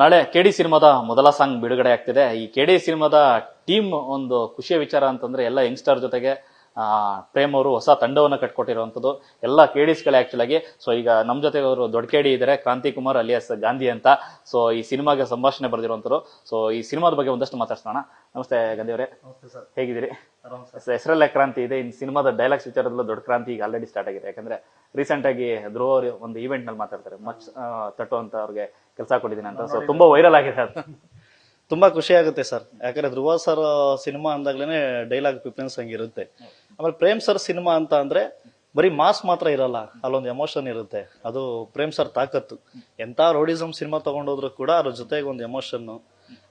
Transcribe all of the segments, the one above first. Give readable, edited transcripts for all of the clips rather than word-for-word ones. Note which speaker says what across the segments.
Speaker 1: ನಾಳೆ ಕೆಡಿ ಸಿನಿಮಾದ ಮೊದಲ ಸಾಂಗ್ ಬಿಡುಗಡೆ ಆಗ್ತಿದೆ. ಈ ಕೆಡಿ ಸಿನಿಮಾದ ಟೀಮ್ ಒಂದು ಖುಷಿಯ ವಿಚಾರ ಅಂತಂದ್ರೆ ಎಲ್ಲ ಯಂಗ್ಸ್ಟರ್ ಜೊತೆಗೆ ಪ್ರೇಮ್ ಅವರು ಹೊಸ ತಂಡವನ್ನ ಕಟ್ಕೊಟ್ಟಿರುವಂತದ್ದು ಎಲ್ಲ ಕೆಡಿಸ್ಗಳೇ ಆಕ್ಚುಲ್ ಆಗಿ. ಸೊ ಈಗ ನಮ್ ಜೊತೆ ಅವರು ದೊಡ್ಡ ಕೆಡಿ ಇದ್ದಾರೆ, ಕ್ರಾಂತಿ ಕುಮಾರ್ ಅಲಿಯಾಸ್ ಗಾಂಧಿ ಅಂತ. ಸೊ ಈ ಸಿನಿಮಾಗೆ ಸಂಭಾಷಣೆ ಬರೆದಿರುವಂತರು. ಸೊ ಈ ಸಿನಿಮಾದ ಬಗ್ಗೆ ಒಂದಷ್ಟು ಮಾತಾಡ್ಸೋಣ. ನಮಸ್ತೆ ಗಾಂಧಿ ಅವರೇ, ಹೇಗಿದ್ದೀರಿ? ಹೆಸರಲ್ಲೇ ಕ್ರಾಂತಿ ಇದೆ, ಇನ್ ಸಿನಿಮಾದ ಡೈಲಾಗ್ಸ್ ವಿಚಾರದಲ್ಲೂ ದೊಡ್ಡ ಕ್ರಾಂತಿ ಈಗ ಆಲ್ರೆಡಿ ಸ್ಟಾರ್ಟ್ ಆಗಿದೆ. ಯಾಕಂದ್ರೆ ರೀಸೆಂಟ್ ಆಗಿ ಧ್ರುವ ಅವರು ಒಂದು ಈವೆಂಟ್ ನಲ್ಲಿ ಮಾತಾಡ್ತಾರೆ, ಮಚ್ ತಟ್ಟು ಅಂತ ಅವ್ರಿಗೆ ಕೆಲಸ ಕೊಟ್ಟಿದ್ದೀನಿ ಅಂತ. ಸೊ ತುಂಬಾ ವೈರಲ್ ಆಗಿದೆ ಅದು.
Speaker 2: ತುಂಬಾ ಖುಷಿ ಆಗುತ್ತೆ ಸರ್, ಯಾಕಂದ್ರೆ ಧ್ರುವ ಸರ್ ಸಿನಿಮಾ ಅಂದಾಗ್ಲೇನೆ ಡೈಲಾಗ್ ಪ್ರಿಫರೆನ್ಸ್ ಹಂಗಿರುತ್ತೆ. ಆಮೇಲೆ ಪ್ರೇಮ್ ಸರ್ ಸಿನಿಮಾ ಅಂತ ಅಂದ್ರೆ ಬರೀ ಮಾಸ್ ಮಾತ್ರ ಇರಲ್ಲ, ಅಲ್ಲೊಂದು ಎಮೋಷನ್ ಇರುತ್ತೆ. ಅದು ಪ್ರೇಮ್ ಸರ್ ತಾಕತ್ತು. ಎಂತ ರೋಡಿಸಮ್ ಸಿನಿಮಾ ತಗೊಂಡೋದ್ರು ಕೂಡ ಅದ್ರ ಜೊತೆಗೆ ಒಂದು ಎಮೋಷನ್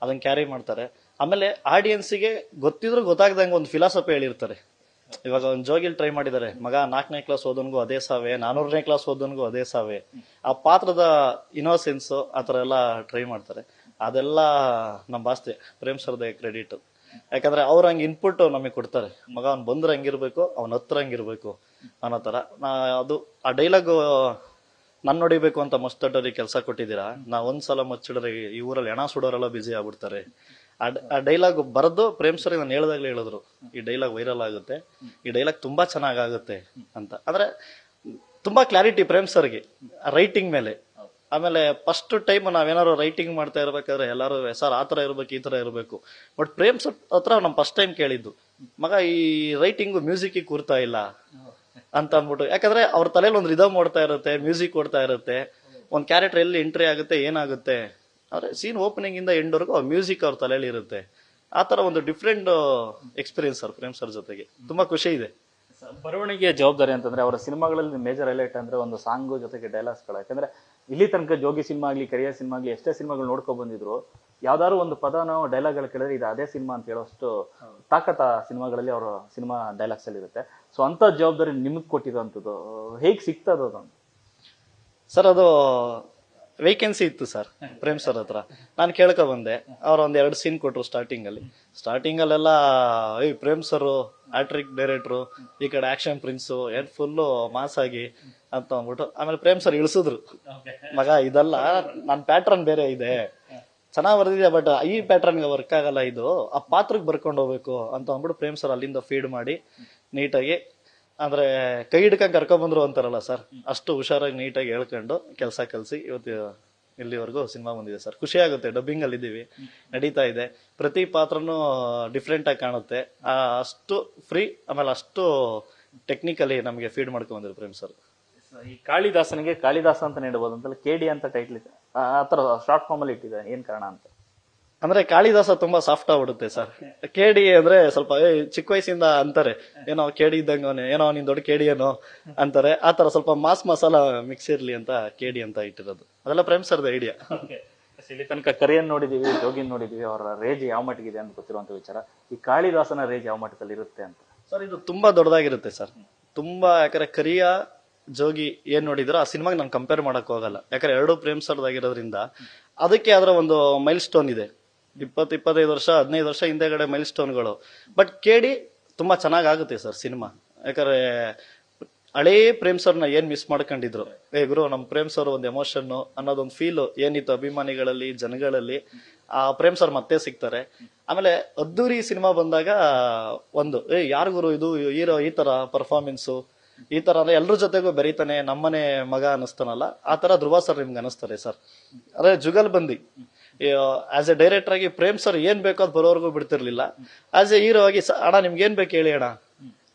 Speaker 2: ಅದನ್ನ ಕ್ಯಾರಿ ಮಾಡ್ತಾರೆ. ಆಮೇಲೆ ಆಡಿಯನ್ಸಿಗೆ ಗೊತ್ತಿದ್ರು ಗೊತ್ತಾಗ್ದಂಗೆ ಒಂದು ಫಿಲಾಸಫಿ ಹೇಳಿರ್ತಾರೆ. ಇವಾಗ ಒಂದು ಜೋಗಿಲ್ ಟ್ರೈ ಮಾಡಿದ್ದಾರೆ, ಮಗ 4ನೇ ಕ್ಲಾಸ್ ಓದೋನ್ಗೂ ಅದೇ ಸಾವೆ, 400ನೇ ಕ್ಲಾಸ್ ಓದೋನ್ಗೂ ಅದೇ ಸಾವೆ. ಆ ಪಾತ್ರದ ಇನೋಸೆನ್ಸ್ ಆತರ ಎಲ್ಲ ಟ್ರೈ ಮಾಡ್ತಾರೆ. ಅದೆಲ್ಲ ನಮ್ಮ ಬಾಸ್ತಿ ಪ್ರೇಮ್ ಸರ್ದೇ ಕ್ರೆಡಿಟ್. ಯಾಕಂದ್ರೆ ಅವ್ರ ಹಂಗೆ ಇನ್ಪುಟ್ ನಮಗೆ ಕೊಡ್ತಾರೆ, ಮಗ ಅವ್ನ್ ಬಂದ್ರೆ ಹಂಗಿರ್ಬೇಕು, ಅವ್ನ ಹತ್ರ ಹಂಗಿರ್ಬೇಕು ಅನ್ನೋ ತರ. ಅದು ಆ ಡೈಲಾಗ್ ನನ್ ನೋಡಿಬೇಕು ಅಂತ ಮಸ್ತಟ್ಟವ್ರಿಗೆ ಕೆಲಸ ಕೊಟ್ಟಿದ್ದೀರಾ, ನಾ ಒಂದ್ಸಲ ಮಚ್ಚಿಡ್ರೆ ಈ ಊರಲ್ಲಿ ಹೆಣ ಸುಡೋರೆಲ್ಲ ಬಿಸಿ ಆಗ್ಬಿಡ್ತಾರೆ. ಆ ಡೈಲಾಗ್ ಬರೆದು ಪ್ರೇಮ್ ಸರ್ ನಾನು ಹೇಳ್ದಾಗ್ಲೇ ಹೇಳಿದ್ರು, ಈ ಡೈಲಾಗ್ ವೈರಲ್ ಆಗುತ್ತೆ, ಈ ಡೈಲಾಗ್ ತುಂಬಾ ಚೆನ್ನಾಗುತ್ತೆ ಅಂತ. ಅಂದ್ರೆ ತುಂಬಾ ಕ್ಲಾರಿಟಿ ಪ್ರೇಮ್ ಸರ್ಗೆ ರೈಟಿಂಗ್ ಮೇಲೆ. ಆಮೇಲೆ ಫಸ್ಟ್ ಟೈಮ್ ನಾವೇನಾದ್ರು ರೈಟಿಂಗ್ ಮಾಡ್ತಾ ಇರ್ಬೇಕಾದ್ರೆ ಎಲ್ಲಾರು ಸರ್ ಆತರ ಇರ್ಬೇಕು, ಈ ತರ ಇರ್ಬೇಕು. ಬಟ್ ಪ್ರೇಮ್ ಸರ್ ಹತ್ರ ನಮ್ ಫಸ್ಟ್ ಟೈಮ್ ಕೇಳಿದ್ದು, ಮಗ ಈ ರೈಟಿಂಗ್ ಮ್ಯೂಸಿಕ್ ಕೂರ್ತಾ ಇಲ್ಲ ಅಂತ ಅಂದ್ಬಿಟ್ಟು. ಯಾಕಂದ್ರೆ ಅವ್ರ ತಲೆಯಲ್ಲಿ ಒಂದು ರಿದಮ್ ಓಡ್ತಾ ಇರುತ್ತೆ, ಮ್ಯೂಸಿಕ್ ಓಡ್ತಾ ಇರುತ್ತೆ, ಒಂದ್ ಕ್ಯಾರೆಕ್ಟರ್ ಎಲ್ಲಿ ಎಂಟ್ರಿ ಆಗುತ್ತೆ ಏನಾಗುತ್ತೆ, ಅಂದ್ರೆ ಸೀನ್ ಓಪನಿಂಗ್ ಇಂದ ಎಂಡ್ವರೆಗೂ ಅವ್ರ ಮ್ಯೂಸಿಕ್ ಅವ್ರ ತಲೆಯಲ್ಲಿ ಇರುತ್ತೆ. ಆತರ ಒಂದು different experience sir Prem sir ಜೊತೆಗೆ. ತುಂಬಾ ಖುಷಿ ಇದೆ.
Speaker 1: ಬರವಣಿಗೆಯ ಜವಾಬ್ದಾರಿ ಅಂತಂದ್ರೆ ಅವರ ಸಿನಿಮಾಗಳಲ್ಲಿ ಮೇಜರ್ ಹೈಲೈಟ್ ಅಂದ್ರೆ ಒಂದು ಸಾಂಗ್ ಜೊತೆಗೆ ಡೈಲಾಗ್ಸ್ಗಳು. ಯಾಕಂದ್ರೆ ಇಲ್ಲಿ ತನಕ ಜೋಗಿ ಸಿನಿಮಾ ಆಗ್ಲಿ, ಕೆರಿಯ ಸಿನಿಮಾ ಆಗ್ಲಿ, ಎಷ್ಟೇ ಸಿನಿಮಾಗಳು ನೋಡ್ಕೊಂಡ್ ಬಂದಿದ್ರು, ಯಾವ್ದಾದ್ರು ಒಂದು ಪದನೋ ಡೈಲಾಗ್ಗಳು ಕೇಳಿದ್ರೆ ಇದು ಅದೇ ಸಿನಿಮಾ ಅಂತ ಹೇಳೋಷ್ಟು ತಾಕತ್ ಆ ಸಿನಿಮಾಗಳಲ್ಲಿ ಅವರ ಸಿನಿಮಾ ಡೈಲಾಗ್ಸ್ ಅಲ್ಲಿ ಇರುತ್ತೆ. ಸೊ ಅಂತ ಜವಾಬ್ದಾರಿ ನಿಮಗ್ ಕೊಟ್ಟಿರೋಂಥದ್ದು ಹೇಗ್ ಸಿಗ್ತದ ಅದು?
Speaker 2: ಸರ್ ಅದು ವೇಕೆನ್ಸಿ ಇತ್ತು ಸರ್ ಪ್ರೇಮ್ ಸರ್ ಹತ್ರ. ನಾನು ಕೇಳ್ಕೊ ಬಂದೆ, ಅವ್ರ ಒಂದ್ 2 ಸೀನ್ ಕೊಟ್ರು ಸ್ಟಾರ್ಟಿಂಗ್ ಅಲ್ಲೆಲ್ಲ ಪ್ರೇಮ್ ಸರ್ ಆಟ್ರಿಕ್ ಡೈರೆಕ್ಟ್ರು, ಈ ಕಡೆ ಆಕ್ಷನ್ ಪ್ರಿನ್ಸು, ಏನ್ ಫುಲ್ಲು ಮಾಸ್ ಆಗಿ ಅಂತ ಅಂದ್ಬಿಟ್ಟು. ಆಮೇಲೆ ಪ್ರೇಮ್ ಸರ್ ಇಳಿಸಿದ್ರು, ಮಗ ಇದೆಲ್ಲ ನನ್ ಪ್ಯಾಟ್ರನ್ ಬೇರೆ ಇದೆ, ಚೆನ್ನಾಗ್ ಬರ್ದಿದೆ, ಬಟ್ ಈ ಪ್ಯಾಟ್ರನ್ಗೆ ವರ್ಕ್ ಆಗಲ್ಲ, ಇದು ಆ ಪಾತ್ರಕ್ಕೆ ಬರ್ಕೊಂಡು ಹೋಗ್ಬೇಕು ಅಂತ ಅಂದ್ಬಿಟ್ಟು ಪ್ರೇಮ್ ಸರ್ ಅಲ್ಲಿಂದ ಫೀಡ್ ಮಾಡಿ ನೀಟಾಗಿ, ಅಂದ್ರೆ ಕೈ ಹಿಡ್ಕೊಂಡ್ ಕರ್ಕೊಂಡ್ ಬಂದ್ರು ಅಂತಾರಲ್ಲ ಸರ್, ಅಷ್ಟು ಹುಷಾರಾಗಿ ನೀಟಾಗಿ ಹೇಳ್ಕೊಂಡು ಕೆಲಸ ಕಲ್ಸಿ ಇವತ್ತು ಇಲ್ಲಿವರೆಗೂ ಸಿನಿಮಾ ಬಂದಿದೆ ಸರ್. ಖುಷಿ ಆಗುತ್ತೆ. ಡಬ್ಬಿಂಗ್ ಅಲ್ಲಿ ಇದೀವಿ, ನಡೀತಾ ಇದೆ, ಪ್ರತಿ ಪಾತ್ರನೂ ಡಿಫ್ರೆಂಟ್ ಆಗಿ ಕಾಣುತ್ತೆ. ಅಷ್ಟು ಫ್ರೀ, ಆಮೇಲೆ ಅಷ್ಟು ಟೆಕ್ನಿಕಲಿ ನಮಗೆ ಫೀಡ್ ಮಾಡ್ಕೊಂಡ್ ಬಂದಿದ್ರು ಪ್ರೇಮ್ ಸರ್.
Speaker 1: ಈ ಕಾಳಿದಾಸನಿಗೆ ಕಾಳಿದಾಸ ಅಂತ ನೀಡಬಹುದು ಅಂತಲ್ಲ, ಕೆಡಿ ಅಂತ ಟೈಟ್ಲ್ ಇದೆ, ಆತರ ಶಾರ್ಟ್ ಫಾರ್ಮ್ ಅಲ್ಲಿ ಇಟ್ಟಿದೆ, ಏನ್ ಕಾರಣ ಅಂತ?
Speaker 2: ಅಂದ್ರೆ ಕಾಳಿದಾಸ ತುಂಬಾ ಸಾಫ್ಟ್ ಆಗ್ಬಿಡುತ್ತೆ ಸರ್. ಕೇಡಿ ಅಂದ್ರೆ ಸ್ವಲ್ಪ ಚಿಕ್ಕ ವಯಸ್ಸಿಂದ ಅಂತಾರೆ, ಏನೋ ಕೇಡಿ ಇದ್ದಂಗವನೇ, ಏನೋ ನಿನ್ ದೊಡ್ಡ ಕೇಡಿ ಏನೋ ಅಂತಾರೆ. ಆತರ ಸ್ವಲ್ಪ ಮಾಸ್ ಮಸಾಲ ಮಿಕ್ಸ್ ಇರ್ಲಿ ಅಂತ ಕೇಡಿ ಅಂತ ಇಟ್ಟಿರೋದು. ಅದೆಲ್ಲ ಪ್ರೇಮ್ ಸರ್ದ ಐಡಿಯಾ.
Speaker 1: ಇಲ್ಲಿ ತನಕ ಕರಿಯನ್ ನೋಡಿದೀವಿ, ಜೋಗಿನ್ ನೋಡಿದೀವಿ, ಅವರ ರೇಜ್ ಯಾವ ಮಟ್ಟಿಗಿದೆ ಅಂತ ಗೊತ್ತಿರುವಂತ ವಿಚಾರ. ಈ ಕಾಳಿದಾಸನ ರೇಜ್ ಯಾವ ಮಟ್ಟದಲ್ಲಿ ಇರುತ್ತೆ ಅಂತ?
Speaker 2: ಸರ್ ಇದು ತುಂಬಾ ದೊಡ್ಡದಾಗಿರುತ್ತೆ ಸರ್, ತುಂಬಾ. ಯಾಕಂದ್ರೆ ಕರಿಯ ಜೋಗಿ ಏನ್ ನೋಡಿದ್ರು ಆ ಸಿನಿಮಾಗೆ ನಾನು ಕಂಪೇರ್ ಮಾಡಕ್ ಹೋಗಲ್ಲ. ಯಾಕಂದ್ರೆ 2 ಪ್ರೇಮ್ ಸರ್ದಾಗಿರೋದ್ರಿಂದ ಅದಕ್ಕೆ ಅದರ ಒಂದು ಮೈಲ್ ಸ್ಟೋನ್ ಇದೆ. 20-25 ವರ್ಷ 15 ವರ್ಷ ಹಿಂದೆಗಡೆ ಮೈಲ್ ಸ್ಟೋನ್ಗಳು. ಬಟ್ ಕೇಡಿ ತುಂಬಾ ಚೆನ್ನಾಗುತ್ತೆ ಸರ್ ಸಿನಿಮಾ. ಯಾಕಂದ್ರೆ ಹಳೇ ಪ್ರೇಮ್ ಸರ್ನ ಏನ್ ಮಿಸ್ ಮಾಡ್ಕೊಂಡಿದ್ರು, ಗುರು ನಮ್ ಪ್ರೇಮ್ ಸರ್ ಒಂದು ಎಮೋಷನ್ ಅನ್ನೋದೊಂದು ಫೀಲ್ ಏನಿತ್ತು ಅಭಿಮಾನಿಗಳಲ್ಲಿ, ಜನಗಳಲ್ಲಿ, ಆ ಪ್ರೇಮ್ ಸರ್ ಮತ್ತೆ ಸಿಗ್ತಾರೆ. ಆಮೇಲೆ ಅದ್ದೂರಿ ಸಿನಿಮಾ ಬಂದಾಗ ಒಂದು ಯಾರು ಗುರು ಇದು ಹೀರೋ, ಈ ತರ ಪರ್ಫಾರ್ಮೆನ್ಸು, ಈ ತರ ಅಂದ್ರೆ ಎಲ್ರ ಜೊತೆಗೂ ಬೆರೀತಾನೆ, ನಮ್ಮನೆ ಮಗ ಅನಿಸ್ತಾನಲ್ಲ, ಆ ತರ ಧ್ರುವ ಸರ್ ನಿಮ್ಗೆ ಅನಿಸ್ತಾರೆ ಸರ್. ಅದೇ ಜುಗಲ್ ಬಂದಿ ಆಸ್ ಎ ಡೈರೆಕ್ಟರ್ ಆಗಿ ಪ್ರೇಮ್ ಸರ್ ಏನ್ ಬೇಕೋ ಅದು ಬರೋವರೆಗೂ ಬಿಡ್ತಿರ್ಲಿಲ್ಲ. ಆಸ್ ಎ ಹೀರೋ ಆಗಿ ಅಣ್ಣ ನಿಮ್ಗೆ ಏನ್ ಬೇಕು ಹೇಳಿ ಅಣ್ಣ,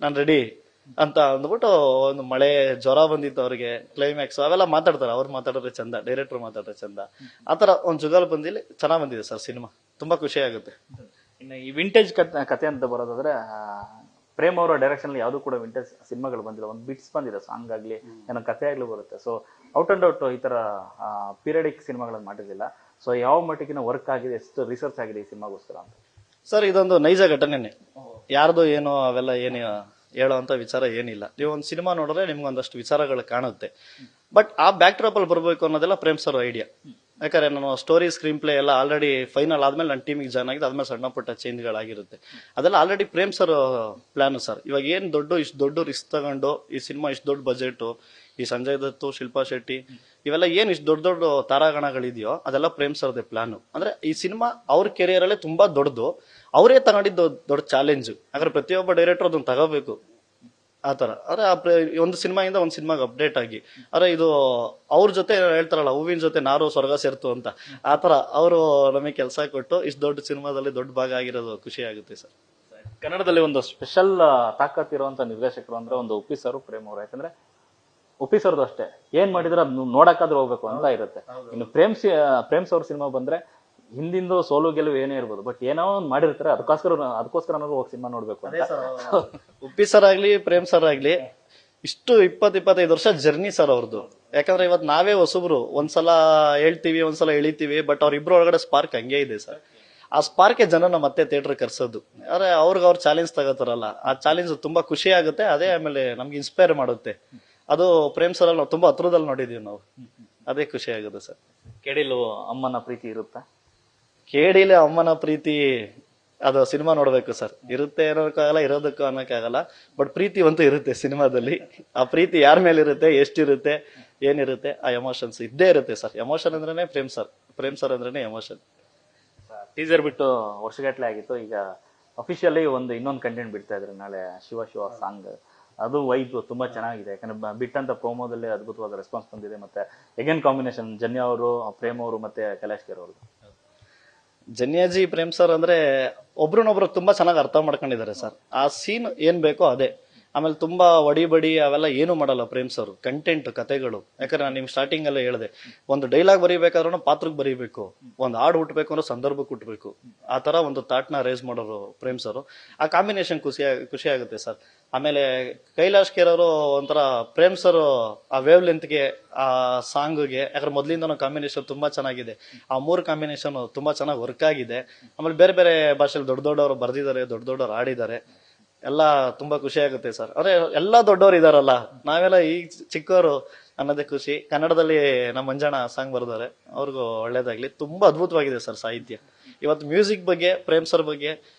Speaker 2: ನಾನ್ ರೆಡಿ ಅಂತ ಅಂದ್ಬಿಟ್ಟು, ಒಂದು ಮಳೆ ಜ್ವರ ಬಂದಿತ್ತು ಅವ್ರಿಗೆ, ಕ್ಲೈಮ್ಯಾಕ್ಸ್ ಅವೆಲ್ಲ ಮಾತಾಡ್ತಾರೆ. ಅವ್ರು ಮಾತಾಡಿದ್ರೆ ಚಂದ, ಡೈರೆಕ್ಟರ್ ಮಾತಾಡಿದ್ರೆ ಚಂದ. ಆತರ ಒಂದ್ ಜುಗಲ್ ಬಂದಿಲಿ ಚೆನ್ನಾಗ್ ಬಂದಿದೆ ಸರ್ ಸಿನಿಮಾ. ತುಂಬಾ ಖುಷಿ ಆಗುತ್ತೆ.
Speaker 1: ಇನ್ನು ಈ ವಿಂಟೇಜ್ ಕತೆ ಅಂತ ಬರೋದಾದ್ರೆ, ಪ್ರೇಮ್ ಅವರ ಡೈರೆಕ್ಷನ್ ಯಾವ್ದು ಕೂಡ ವಿಂಟೇಜ್ ಸಿನಿಮಾಗಳು ಬಂದಿಲ್ಲ. ಒಂದು ಬಿಟ್ಸ್ ಬಂದಿದೆ, ಸಾಂಗ್ ಆಗ್ಲಿ ಏನೋ ಕತೆ ಆಗ್ಲಿ ಬರುತ್ತೆ. ಸೊ ಔಟ್ ಅಂಡ್ ಔಟ್ ಈ ತರ ಪೀರಿಯಡಿಕ್ ಸಿನಿಮಾಗಳನ್ನು ಮಾಡಿರ್ಲಿಲ್ಲ. ಸೊ ಯಾವ ಮಟ್ಟಿಗಿನ ವರ್ಕ್ ಆಗಿದೆ, ಎಷ್ಟು ರಿಸರ್ಚ್ ಆಗಿದೆ ಈ ಸಿನಿಮಾಗೋಸ್ಕರ ಅಂತ?
Speaker 2: ಸರ್ ಇದೊಂದು ನೈಜ ಘಟನೆನೆ, ಯಾರ್ದು ಏನೋ ಅವೆಲ್ಲ ಏನು ಹೇಳೋ ಅಂತ ವಿಚಾರ ಏನಿಲ್ಲ. ನೀವು ಒಂದು ಸಿನಿಮಾ ನೋಡಿದ್ರೆ ನಿಮ್ಗೆ ಒಂದಷ್ಟು ವಿಚಾರಗಳು ಕಾಣುತ್ತೆ. ಬಟ್ ಆ ಬ್ಯಾಕ್ ಡ್ರಾಪ್ ಅಲ್ಲಿ ಬರ್ಬೇಕು ಅನ್ನೋದೆಲ್ಲ ಪ್ರೇಮ್ ಸರ್ ಐಡಿಯಾ. ಯಾಕಂದ್ರೆ ನಾನು ಸ್ಟೋರಿ ಸ್ಕ್ರೀನ್ ಪ್ಲೇ ಎಲ್ಲ ಆಲ್ರೆಡಿ ಫೈನಲ್ ಆದ್ಮೇಲೆ ನನ್ನ ಟೀಮಿಗೆ ಜಾಯ್ನ್ ಆಗಿದೆ. ಆದ್ಮೇಲೆ ಸಣ್ಣ ಪುಟ್ಟ ಚೇಂಜ್ಗಳಾಗಿರುತ್ತೆ. ಅದೆಲ್ಲ already Prem sir plan sir. ಇವಾಗ ಏನ್ ಇಷ್ಟು ದೊಡ್ಡ ರಿಸ್ಕ್ ತಗೊಂಡು ಈ ಸಿನಿಮಾ ಇಷ್ಟು ದೊಡ್ಡ ಬಜೆಟ್ ಈ ಸಂಜಯ್ ದತ್ತು, ಶಿಲ್ಪಾ ಶೆಟ್ಟಿ ಇವೆಲ್ಲ ಏನ್ ಇಷ್ಟು ದೊಡ್ಡ ದೊಡ್ಡ ತಾರಾಗಣಗಳಿದೆಯೋ ಅದೆಲ್ಲ ಪ್ರೇಮ್ ಸರ್ದೇ ಪ್ಲಾನ್. ಅಂದ್ರೆ ಈ ಸಿನಿಮಾ ಅವ್ರ ಕೆರಿಯರ್ ಅಲ್ಲೇ ತುಂಬಾ ದೊಡ್ಡದು, ಅವರೇ ತಗೊಂಡಿದ್ದು ದೊಡ್ಡ ಚಾಲೆಂಜ್. ಹಾಗಾದ್ರೆ ಪ್ರತಿಯೊಬ್ಬ ಡೈರೆಕ್ಟರ್ ಅದನ್ನ ತಗೋಬೇಕು ಆತರ. ಅಂದ್ರೆ ಒಂದು ಸಿನಿಮಾಯಿಂದ ಒಂದು ಸಿನಿಮಾಗೆ ಅಪ್ಡೇಟ್ ಆಗಿ, ಅರೆ ಇದು ಅವ್ರ ಜೊತೆ ಹೇಳ್ತಾರಲ್ಲ, ಹೂವಿನ ಜೊತೆ ನಾರು ಸ್ವರ್ಗ ಸೇರ್ತು ಅಂತ, ಆತರ ಅವರು ನಮಗೆ ಕೆಲಸ ಕೊಟ್ಟು ಇಷ್ಟು ದೊಡ್ಡ ಸಿನಿಮಾದಲ್ಲಿ ದೊಡ್ಡ ಭಾಗ ಆಗಿರೋದು ಖುಷಿ ಆಗುತ್ತೆ ಸರ್.
Speaker 1: ಕನ್ನಡದಲ್ಲಿ ಒಂದು ಸ್ಪೆಷಲ್ ತಾಕತ್ ಇರುವಂತ ನಿರ್ದೇಶಕರು ಅಂದ್ರೆ ಒಂದು ಉಪ್ಪಿ ಸರ್, ಪ್ರೇಮ್ ಅವರು. ಯಾಕಂದ್ರೆ ಉಪ್ಪಿ ಸರ್ದು ಅಷ್ಟೇ, ಏನ್ ಮಾಡಿದ್ರೆ ಅದ್ ನೋಡಕ್ಕಾದ್ರೂ ಹೋಗ್ಬೇಕು ಅಂತ ಇರುತ್ತೆ. ಇನ್ನು ಪ್ರೇಮ್ ಅವ್ರ ಸಿನಿಮಾ ಬಂದ್ರೆ ಹಿಂದಿಂದು ಸೋಲು ಗೆಲುವು ಏನೇ ಇರ್ಬೋದು, ಬಟ್ ಏನೋ ಒಂದು ಮಾಡಿರ್ತಾರೆ, ಅದಕ್ಕೋಸ್ಕರ ಹೋಗಿ ಸಿನಿಮಾ ನೋಡ್ಬೇಕು ಅಂತ.
Speaker 2: ಉಪ್ಪಿ ಸರ್ ಆಗ್ಲಿ, ಪ್ರೇಮ್ ಸರ್ ಆಗ್ಲಿ, ಇಷ್ಟು 20-25 ವರ್ಷ ಜರ್ನಿ ಸರ್ ಅವ್ರದ್ದು. ಯಾಕಂದ್ರೆ ಇವತ್ತು ನಾವೇ ಹೊಸಬ್ರು, ಒಂದ್ಸಲ ಹೇಳ್ತೀವಿ, ಒಂದ್ಸಲ ಎಳಿತೀವಿ, ಬಟ್ ಅವ್ರಿಬ್ರು ಒಳಗಡೆ ಸ್ಪಾರ್ಕ್ ಹಂಗೆ ಇದೆ ಸರ್. ಆ ಸ್ಪಾರ್ಕೆ ಜನನ ಮತ್ತೆ ಥಿಯೇಟರ್ ಕರ್ಸೋದು. ಆದ್ರೆ ಅವ್ರಿಗೆ ಅವ್ರು ಚಾಲೆಂಜ್ ತಗೋತಾರಲ್ಲ, ಆ ಚಾಲೆಂಜ್ ತುಂಬಾ ಖುಷಿ ಆಗುತ್ತೆ. ಅದೇ ಆಮೇಲೆ ನಮ್ಗೆ ಇನ್ಸ್ಪೈರ್ ಮಾಡುತ್ತೆ. ಅದು ಪ್ರೇಮ್ ಸರ್ ಅಲ್ಲಿ ನಾವು ತುಂಬಾ ಹತ್ರದಲ್ಲಿ ನೋಡಿದೀವಿ ನಾವು, ಅದೇ ಖುಷಿ ಆಗುತ್ತೆ ಸರ್.
Speaker 1: ಕೆಡಿಲು ಅಮ್ಮನ ಪ್ರೀತಿ ಇರುತ್ತಾ?
Speaker 2: ಕೇಡಿಲೆ ಅಮ್ಮನ ಪ್ರೀತಿ ಅದು ಸಿನಿಮಾ ನೋಡ್ಬೇಕು ಸರ್. ಇರುತ್ತೆ ಅನ್ನೋಕ್ಕಾಗಲ್ಲ, ಇರೋದಕ್ಕೂ ಅನ್ನೋಕ್ಕಾಗಲ್ಲ, ಬಟ್ ಪ್ರೀತಿ ಅಂತೂ ಇರುತ್ತೆ ಸಿನಿಮಾದಲ್ಲಿ. ಆ ಪ್ರೀತಿ ಯಾರ ಮೇಲೆ ಇರುತ್ತೆ, ಎಷ್ಟಿರುತ್ತೆ, ಏನಿರುತ್ತೆ, ಆ ಎಮೋಷನ್ಸ್ ಇದ್ದೇ ಇರುತ್ತೆ ಸರ್. ಎಮೋಷನ್ ಅಂದ್ರೇನೆ ಪ್ರೇಮ್ ಸರ್, ಪ್ರೇಮ್ ಸರ್ ಅಂದ್ರೇನೆ ಎಮೋಷನ್.
Speaker 1: ಟೀಸರ್ ಬಿಟ್ಟು ವರ್ಷಗಟ್ಟಲೆ ಆಗಿತ್ತು, ಈಗ ಅಫಿಷಿಯಲಿ ಇನ್ನೊಂದು ಕಂಟೆಂಟ್ ಬಿಡ್ತಾ ಇದ್ರೆ ನಾಳೆ, ಶಿವ ಶಿವ ಸಾಂಗ್. ಅದು ವೈಬ್ ತುಂಬಾ ಚೆನ್ನಾಗಿದೆ. ಯಾಕಂದ್ರೆ ಬಿಟ್ಟಂತ ಪ್ರೋಮೋದಲ್ಲಿ ಅದ್ಭುತವಾದ ರೆಸ್ಪಾನ್ಸ್ ಬಂದಿದೆ. ಮತ್ತೆ ಎಗೇನ್ ಕಾಂಬಿನೇಷನ್ ಜನ್ಯ ಅವರು, ಪ್ರೇಮ್ ಅವರು, ಮತ್ತೆ ಕೈಲಾಶ್ ಖೇರ್ ಅವರು.
Speaker 2: ಜನ್ಯಾಜಿ, ಪ್ರೇಮ್ ಸರ್ ಅಂದ್ರೆ ಒಬ್ರನ್ನೊಬ್ರು ತುಂಬಾ ಚೆನ್ನಾಗಿ ಅರ್ಥ ಮಾಡ್ಕೊಂಡಿದ್ದಾರೆ ಸರ್. ಆ ಸೀನ್ ಏನ್ ಬೇಕೋ ಅದೇ. ಆಮೇಲೆ ತುಂಬಾ ಬಡಿ ಅವೆಲ್ಲ ಏನು ಮಾಡಲ್ಲ ಪ್ರೇಮ್ ಸರ್. ಕಂಟೆಂಟ್, ಕತೆಗಳು. ಯಾಕಂದ್ರೆ ನಾನು ನಿಮ್ ಸ್ಟಾರ್ಟಿಂಗ್ ಅಲ್ಲೇ ಹೇಳಿದೆ, ಒಂದು ಡೈಲಾಗ್ ಬರೀಬೇಕಾದ್ರೂ ಪಾತ್ರಕ್ಕೆ ಬರೀಬೇಕು, ಒಂದು ಹಾಡು ಹುಟ್ಟಬೇಕು ಅಂದ್ರೆ ಸಂದರ್ಭಕ್ಕೆ ಹುಟ್ಟಬೇಕು. ಆ ತರ ಒಂದು ಥಾಟ್ನ ರೇಸ್ ಮಾಡೋರು ಪ್ರೇಮ್ ಸರ್. ಆ ಕಾಂಬಿನೇಷನ್ ಖುಷಿ ಆಗುತ್ತೆ ಸರ್. ಆಮೇಲೆ ಕೈಲಾಶ್ ಖೇರ್ ಅವರು ಒಂಥರ ಪ್ರೇಮ್ ಸರ್ ಆ ವೇವ್ ಲೆಂತ್ಗೆ, ಆ ಸಾಂಗ್ಗೆ, ಯಾಕಂದ್ರೆ ಮೊದ್ಲಿಂದ ಕಾಂಬಿನೇಷನ್ ತುಂಬಾ ಚೆನ್ನಾಗಿದೆ. ಆ 3 ಕಾಂಬಿನೇಷನ್ ತುಂಬಾ ಚೆನ್ನಾಗಿ ವರ್ಕ್ ಆಗಿದೆ. ಆಮೇಲೆ ಬೇರೆ ಬೇರೆ ಭಾಷೆಯಲ್ಲಿ ದೊಡ್ಡವರು ಬರ್ದಿದ್ದಾರೆ, ದೊಡ್ಡವರು ಆಡಿದ್ದಾರೆ. ಎಲ್ಲ ತುಂಬಾ ಖುಷಿ ಆಗುತ್ತೆ ಸರ್. ಅಂದ್ರೆ ಎಲ್ಲಾ ದೊಡ್ಡವರು ಇದಾರಲ್ಲ, ನಾವೆಲ್ಲ ಈಗ ಚಿಕ್ಕವರು ಅನ್ನೋದೇ ಖುಷಿ. ಕನ್ನಡದಲ್ಲಿ ನಮ್ಮ ಮಂಜಣ್ಣ ಸಾಂಗ್ ಬರ್ದಾರೆ, ಅವ್ರಿಗೂ ಒಳ್ಳೇದಾಗ್ಲಿ. ತುಂಬಾ ಅದ್ಭುತವಾಗಿದೆ ಸರ್ ಸಾಹಿತ್ಯ. ಇವತ್ತು ಮ್ಯೂಸಿಕ್ ಬಗ್ಗೆ, ಪ್ರೇಮ್ ಸರ್ ಬಗ್ಗೆ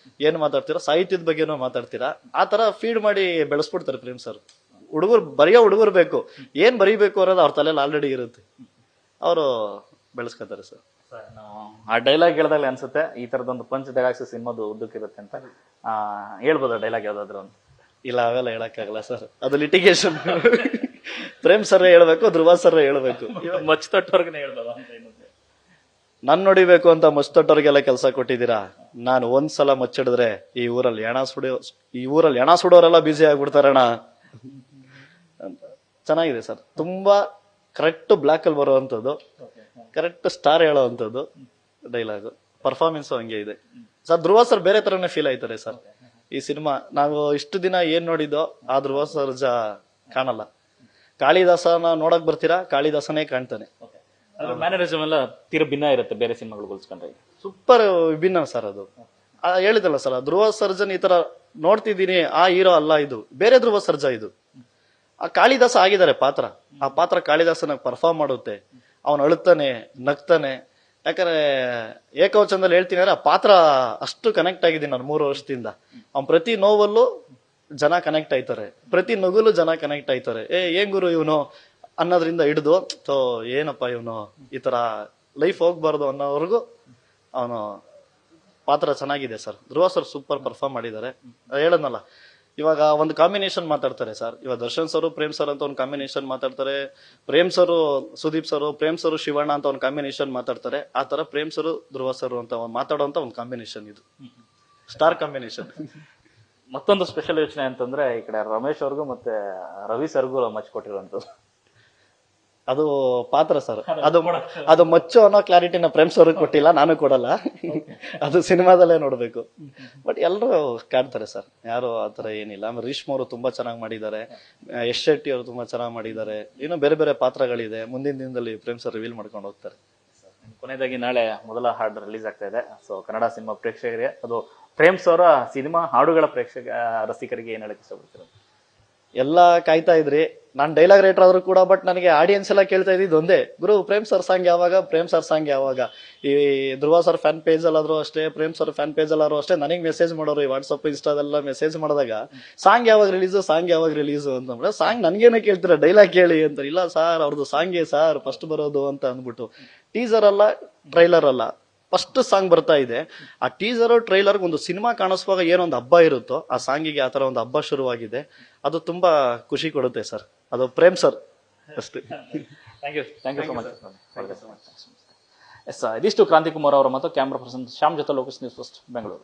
Speaker 2: ಏನ್ ಮಾತಾಡ್ತೀರಾ, ಸಾಹಿತ್ಯದ ಬಗ್ಗೆನೂ ಮಾತಾಡ್ತೀರಾ. ಆ ತರ ಫೀಡ್ ಮಾಡಿ ಬೆಳೆಸ್ಬಿಡ್ತಾರೆ ಪ್ರೇಮ್ ಸರ್. ಹುಡುಗರು ಬೇಕು, ಏನ್ ಬರೀಬೇಕು ಅನ್ನೋದು ಅವ್ರ ತಲೆಯಲ್ಲಿ ಆಲ್ರೆಡಿ ಇರುತ್ತೆ, ಅವರು ಬೆಳೆಸ್ಕೊತಾರೆ ಸರ್.
Speaker 1: ಆ ಡೈಲಾಗ್ ಹೇಳಿದಾಗಲೇ ಅನ್ಸುತ್ತೆ ಈ ತರದೊಂದು ಪಂಚ್ ಡೈಲಾಗ್ಸ್ ಸಿನಿಮಾದು ಉದ್ದಕ್ಕಿರುತ್ತೆ ಅಂತ. ಹೇಳ್ಬೋದ ಡೈಲಾಗ್ ಯಾವ್ದಾದ್ರು ಅಂತ?
Speaker 2: ಇಲ್ಲ, ಅವೆಲ್ಲ ಹೇಳಕ್ಕಾಗಲ್ಲ ಸರ್, ಅದು ಲಿಟಿಗೇಷನ್. ಪ್ರೇಮ್ ಸರ್ ಹೇಳ್ಬೇಕು, ಧ್ರುವ ಸರ್ ಹೇಳ್ಬೇಕು.
Speaker 1: ಮಚ್ ತೊಟ್ಟವ್ರಿಗೆ ಹೇಳ್ಬೋದ ಅಂತ?
Speaker 2: ನನ್ ನೋಡಿಬೇಕು ಅಂತ ಮಸ್ತೊಟ್ಟವ್ರಿಗೆಲ್ಲ ಕೆಲಸ ಕೊಟ್ಟಿದ್ದೀರಾ. ನಾನು ಒಂದ್ಸಲ ಮಚ್ಚಿಡಿದ್ರೆ ಈ ಊರಲ್ಲಿ ಹೆಣ ಸುಡೋರೆಲ್ಲ ಬ್ಯುಸಿ ಆಗ್ಬಿಡ್ತಾರಣ. ಚೆನ್ನಾಗಿದೆ ಸರ್, ತುಂಬಾ ಕರೆಕ್ಟ್ ಬ್ಲಾಕ್ ಅಲ್ಲಿ ಬರುವಂತದ್ದು, ಕರೆಕ್ಟ್ ಸ್ಟಾರ್ ಹೇಳೋವಂಥದ್ದು ಡೈಲಾಗ್. ಪರ್ಫಾರ್ಮೆನ್ಸ್ ಹಂಗೆ ಇದೆ ಸರ್. ಧ್ರುವ ಸರ್ ಬೇರೆ ತರನೇ ಫೀಲ್ ಆಯ್ತಾರೆ ಸರ್ ಈ ಸಿನಿಮಾ. ನಾವು ಇಷ್ಟು ದಿನ ಏನ್ ನೋಡಿದ್ದೋ ಆ ಧ್ರುವ ಸರ್ಜಾ ಕಾಣಲ್ಲ. ಕಾಳಿದಾಸನ ನೋಡಕ್ ಬರ್ತೀರಾ, ಕಾಳಿದಾಸನೇ ಕಾಣ್ತಾನೆ.
Speaker 1: ಮ್ಯಾನರಿಸಮ್ ಎಲ್ಲ ತೀರ ಭಿನ್ನ ಇರುತ್ತೆ ಬೇರೆ ಸಿನಿಮಾಗಳು ಹೋಲಿಸ್ಕೊಂಡ್ರೆ.
Speaker 2: ಸೂಪರ್ ವಿಭಿನ್ನ ಸರ್ ಅದು. ಹೇಳಿದಲ್ಲ ಸರ್, ಧ್ರುವ ಸರ್ಜನ್ ಈ ತರ ನೋಡ್ತಿದ್ದೀನಿ, ಆ ಹೀರೋ ಅಲ್ಲ, ಇದು ಬೇರೆ ಧ್ರುವ ಸರ್ಜಾ. ಇದು ಆ ಕಾಳಿದಾಸ ಆಗಿದ್ದಾರೆ ಪಾತ್ರ. ಆ ಪಾತ್ರ ಕಾಳಿದಾಸನ ಪರ್ಫಾರ್ಮ್ ಮಾಡುತ್ತೆ. ಅವನು ಅಳುತ್ತಾನೆ, ನಗ್ತಾನೆ. ಯಾಕಂದ್ರೆ ಏಕವಚನದಲ್ಲಿ ಹೇಳ್ತೀನಿ ಅಂದ್ರೆ ಆ ಪಾತ್ರ ಅಷ್ಟು ಕನೆಕ್ಟ್ ಆಗಿದ್ದೀನಿ ನಾನು 3 ವರ್ಷದಿಂದ. ಅವ್ನು ಪ್ರತಿ ನೋವಲ್ಲೂ ಜನ ಕನೆಕ್ಟ್ ಆಯ್ತಾರೆ, ಪ್ರತಿ ನಗುಲು ಜನ ಕನೆಕ್ಟ್ ಆಯ್ತಾರೆ. ಏನ್ ಗುರು ಇವನು ಅನ್ನೋದ್ರಿಂದ ಹಿಡಿದು ಏನಪ್ಪ ಇವನು ಈ ತರ ಲೈಫ್ ಹೋಗ್ಬಾರ್ದು ಅನ್ನೋವರೆಗೂ ಅವನು ಪಾತ್ರ ಚೆನ್ನಾಗಿದೆ ಸರ್. ಧ್ರುವ ಸರ್ ಸೂಪರ್ ಪರ್ಫಾರ್ಮ್ ಮಾಡಿದ್ದಾರೆ. ಹೇಳದ್ನಲ್ಲ, ಇವಾಗ ಒಂದು ಕಾಂಬಿನೇಷನ್ ಮಾತಾಡ್ತಾರೆ ಸರ್. ಇವಾಗ ದರ್ಶನ್ ಸರ್, ಪ್ರೇಮ್ ಸರ್ ಅಂತ ಒಂದು ಕಾಂಬಿನೇಷನ್ ಮಾತಾಡ್ತಾರೆ. Prem sir Sudeep sir, Prem sir Shivanna ಅಂತ ಒಂದು ಕಾಂಬಿನೇಷನ್ ಮಾತಾಡ್ತಾರೆ. ಆ ತರ ಪ್ರೇಮ್ ಸರ್ ಧ್ರುವ ಸರ್ ಅಂತ ಮಾತಾಡುವಂತ ಒಂದು ಕಾಂಬಿನೇಷನ್ ಇದು, ಸ್ಟಾರ್ ಕಾಂಬಿನೇಷನ್.
Speaker 1: ಮತ್ತೊಂದು ಸ್ಪೆಷಲ್ ಯೋಚನೆ ಅಂತಂದ್ರೆ ಈ ಕಡೆ ರಮೇಶ್ ಅವ್ರಿಗೂ ಮತ್ತೆ ರವಿ ಸರ್ಗೂ ಮಚ್ ಕೊಟ್ಟಿರುವಂತದ್ದು.
Speaker 2: ಅದು ಪಾತ್ರ ಸರ್. ಅದು ಮಚ್ಚು ಅನ್ನೋ ಕ್ಲಾರಿಟಿನ ಪ್ರೇಮ್ ಸರ್ ಕೊಟ್ಟಿಲ್ಲ, ನಾನು ಕೊಡಲ್ಲ. ಅದು ಸಿನಿಮಾದಲ್ಲೇ ನೋಡ್ಬೇಕು. ಬಟ್ ಎಲ್ಲರೂ ಕಾಡ್ತಾರೆ ಸರ್, ಯಾರು ಆತರ ಏನಿಲ್ಲ. ಆಮೇಲೆ ರೀಶ್ಮ ಅವರು ತುಂಬಾ ಚೆನ್ನಾಗಿ ಮಾಡಿದ್ದಾರೆ, ಯಶ್ ಶೆಟ್ಟಿ ಅವರು ತುಂಬಾ ಚೆನ್ನಾಗಿ ಮಾಡಿದ್ದಾರೆ. ಇನ್ನು ಬೇರೆ ಬೇರೆ ಪಾತ್ರಗಳಿದೆ, ಮುಂದಿನ ದಿನದಲ್ಲಿ ಪ್ರೇಮ್ ಸರ್ ರಿವೀಲ್ ಮಾಡ್ಕೊಂಡು ಹೋಗ್ತಾರೆ.
Speaker 1: ಕೊನೆಯದಾಗಿ ನಾಳೆ ಮೊದಲ ಹಾಡು ರಿಲೀಸ್ ಆಗ್ತಾ ಇದೆ. ಸೊ ಕನ್ನಡ ಸಿನಿಮಾ ಪ್ರೇಕ್ಷಕರಿಗೆ, ಅದು ಪ್ರೇಮ್ ಅವರ ಸಿನಿಮಾ ಹಾಡುಗಳ ರಸಿಕರಿಗೆ ಏನ್ ಹೇಳಕ್ ಇಷ್ಟಪಡ್ತೀರ?
Speaker 2: ಎಲ್ಲ ಕಾಯ್ತಾ ಇದ್ರಿ, ನಾನು ಡೈಲಾಗ್ ರೈಟರ್ ಆದ್ರೂ ಕೂಡ ಬಟ್ ನನಗೆ ಆಡಿಯನ್ಸ್ ಎಲ್ಲ ಕೇಳ್ತಾ ಇದ್ದಿದ್ದು ಒಂದೇ, ಗುರು ಪ್ರೇಮ್ ಸರ್ ಸಾಂಗ್ ಯಾವಾಗ, ಪ್ರೇಮ್ ಸರ್ ಸಾಂಗ್ ಯಾವಾಗ. ಈ ಧ್ರುವ ಸರ್ ಫ್ಯಾನ್ ಪೇಜ್ ಅಲ್ಲಾದ್ರೂ ಅಷ್ಟೇ, ಪ್ರೇಮ್ ಸರ್ ಫ್ಯಾನ್ ಪೇಜ್ ಅಲ್ಲಾದ್ರೂ ಅಷ್ಟೇ ನನಗೆ ಮೆಸೇಜ್ ಮಾಡೋರು ಈ ವಾಟ್ಸಪ್ ಇನ್ಸ್ಟಾದೆಲ್ಲ ಮೆಸೇಜ್ ಮಾಡಿದಾಗ ಸಾಂಗ್ ಯಾವಾಗ ರಿಲೀಸು ಅಂತಂದ್ರೆ ಸಾಂಗ್ ನನ್ಗೇನೆ ಕೇಳ್ತೀರಾ ಡೈಲಾಗ್ ಕೇಳಿ ಅಂತ. ಇಲ್ಲ ಸರ್ ಅವ್ರದ್ದು ಸಾಂಗೇ ಸರ್ ಫಸ್ಟ್ ಬರೋದು ಅಂತ ಅಂದ್ಬಿಟ್ಟು. ಟೀಸರ್ ಅಲ್ಲ, ಟ್ರೈಲರ್ ಅಲ್ಲ, ಫಸ್ಟ್ ಸಾಂಗ್ ಬರ್ತಾ ಇದೆ. ಆ ಟೀಸರ್ ಟ್ರೈಲರ್ ಒಂದು ಸಿನಿಮಾ ಕಾಣಿಸುವಾಗ ಏನೊಂದು ಹಬ್ಬ ಇರುತ್ತೋ ಆ ಸಾಂಗಿಗೆ ಆತರ ಒಂದು ಹಬ್ಬ ಶುರುವಾಗಿದೆ. ಅದು ತುಂಬಾ ಖುಷಿ ಕೊಡುತ್ತೆ ಸರ್. ಅದು ಪ್ರೇಮ್ ಸರ್ ಅಷ್ಟೇ.
Speaker 1: Thank you so much. Yes, ಇದಿಷ್ಟು ಕ್ರಾಂತಿ ಕುಮಾರ್ ಅವರ ಮತ್ತು ಕ್ಯಾಮ್ರಾ ಪರ್ಸನ್ ಶ್ಯಾಮ್ ಜೊತೆ ಲೋಕಸ್ ನ್ಯೂಸ್ ಫಸ್ಟ್ ಬೆಂಗಳೂರು.